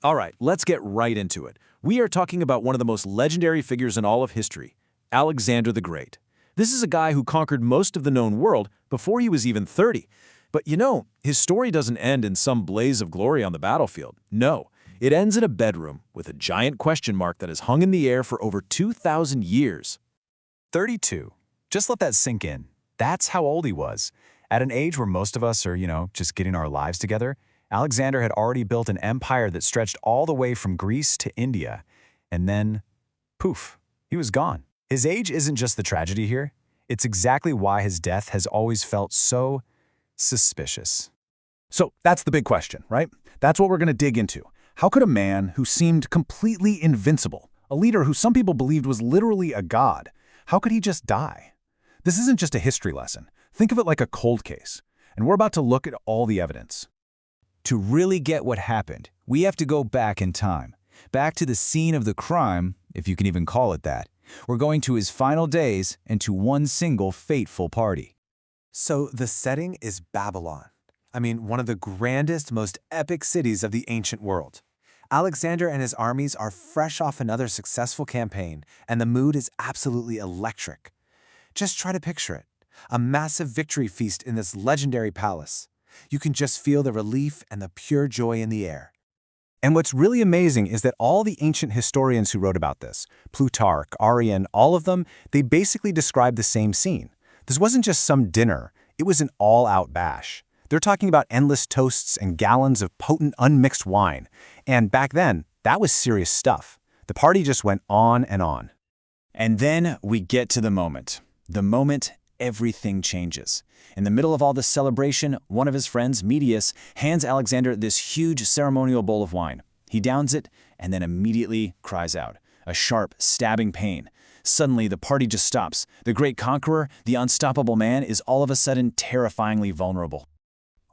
All right, let's get right into it. We are talking about one of the most legendary figures in all of history, Alexander the Great. This is a guy who conquered most of the known world before he was even 30. But his story doesn't end in some blaze of glory on the battlefield. No, it ends in a bedroom with a giant question mark that has hung in the air for over 2,000 years. 32. Just let that sink in. That's how old he was. At an age where most of us are, just getting our lives together, Alexander had already built an empire that stretched all the way from Greece to India. And then, poof, he was gone. His age isn't just the tragedy here. It's exactly why his death has always felt so suspicious. So that's the big question, right? That's what we're going to dig into. How could a man who seemed completely invincible, a leader who some people believed was literally a god, how could he just die? This isn't just a history lesson. Think of it like a cold case. And we're about to look at all the evidence. To really get what happened, we have to go back in time. Back to the scene of the crime, if you can even call it that. We're going to his final days and to one single fateful party. So the setting is Babylon. One of the grandest, most epic cities of the ancient world. Alexander and his armies are fresh off another successful campaign, and the mood is absolutely electric. Just try to picture it. A massive victory feast in this legendary palace. You can just feel the relief and the pure joy in the air. And what's really amazing is that all the ancient historians who wrote about this, Plutarch, Arrian, all of them, they basically describe the same scene. This wasn't just some dinner, it was an all-out bash. They're talking about endless toasts and gallons of potent unmixed wine. And back then, that was serious stuff. The party just went on and on. And then we get to the moment. The moment everything changes. In the middle of all this celebration, one of his friends, Medius, hands Alexander this huge ceremonial bowl of wine. He downs it and then immediately cries out, a sharp, stabbing pain. Suddenly, the party just stops. The great conqueror, the unstoppable man, is all of a sudden terrifyingly vulnerable.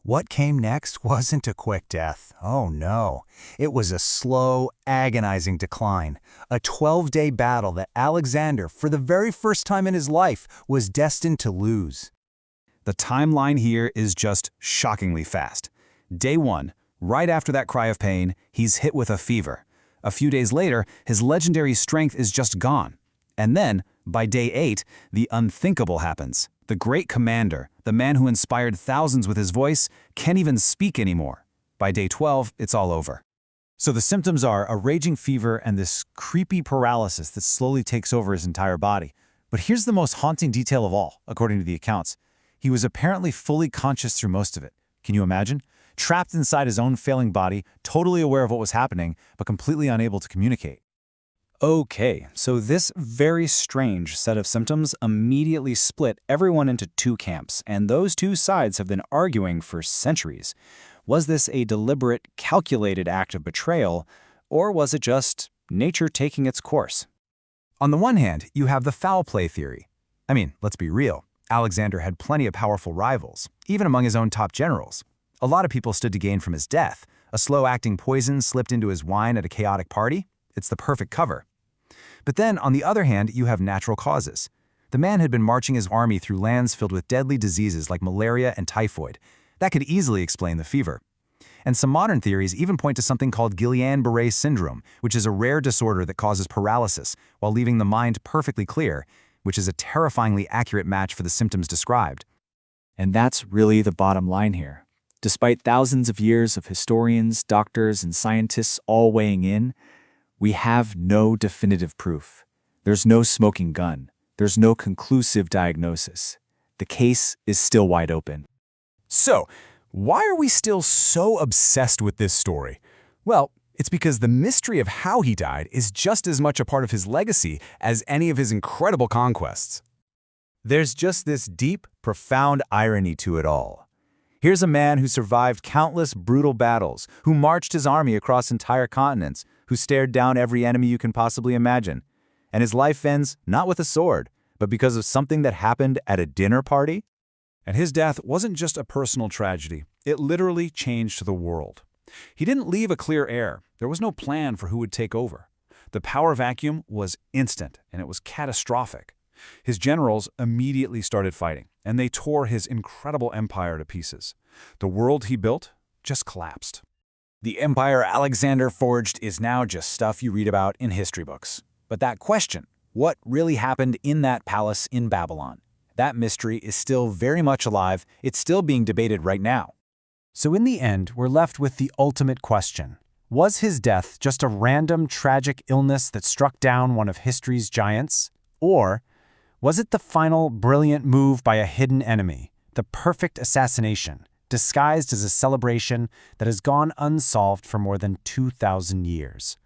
What came next wasn't a quick death. Oh no. It was a slow, agonizing decline. A 12-day battle that Alexander, for the very first time in his life, was destined to lose. The timeline here is just shockingly fast. Day 1, right after that cry of pain, he's hit with a fever. A few days later, his legendary strength is just gone. And then, by day 8, the unthinkable happens. The great commander, the man who inspired thousands with his voice, can't even speak anymore. By day 12, it's all over. So the symptoms are a raging fever and this creepy paralysis that slowly takes over his entire body. But here's the most haunting detail of all, according to the accounts. He was apparently fully conscious through most of it. Can you imagine? Trapped inside his own failing body, totally aware of what was happening, but completely unable to communicate. Okay, so this very strange set of symptoms immediately split everyone into two camps, and those two sides have been arguing for centuries. Was this a deliberate, calculated act of betrayal, or was it just nature taking its course? On the one hand, you have the foul play theory. Let's be real. Alexander had plenty of powerful rivals, even among his own top generals. A lot of people stood to gain from his death. A slow-acting poison slipped into his wine at a chaotic party. It's the perfect cover. But then, on the other hand, you have natural causes. The man had been marching his army through lands filled with deadly diseases like malaria and typhoid. That could easily explain the fever. And some modern theories even point to something called Guillain-Barré syndrome, which is a rare disorder that causes paralysis while leaving the mind perfectly clear, which is a terrifyingly accurate match for the symptoms described. And that's really the bottom line here. Despite thousands of years of historians, doctors, and scientists all weighing in, we have no definitive proof. There's no smoking gun. There's no conclusive diagnosis. The case is still wide open. So, why are we still so obsessed with this story? Well, it's because the mystery of how he died is just as much a part of his legacy as any of his incredible conquests. There's just this deep, profound irony to it all. Here's a man who survived countless brutal battles, who marched his army across entire continents, who stared down every enemy you can possibly imagine. And his life ends not with a sword, but because of something that happened at a dinner party? And his death wasn't just a personal tragedy. It literally changed the world. He didn't leave a clear heir. There was no plan for who would take over. The power vacuum was instant, and it was catastrophic. His generals immediately started fighting, and they tore his incredible empire to pieces. The world he built just collapsed. The empire Alexander forged is now just stuff you read about in history books. But that question, what really happened in that palace in Babylon? That mystery is still very much alive. It's still being debated right now. So in the end, we're left with the ultimate question. Was his death just a random, tragic illness that struck down one of history's giants? Or was it the final, brilliant move by a hidden enemy, the perfect assassination, disguised as a celebration that has gone unsolved for more than 2,000 years?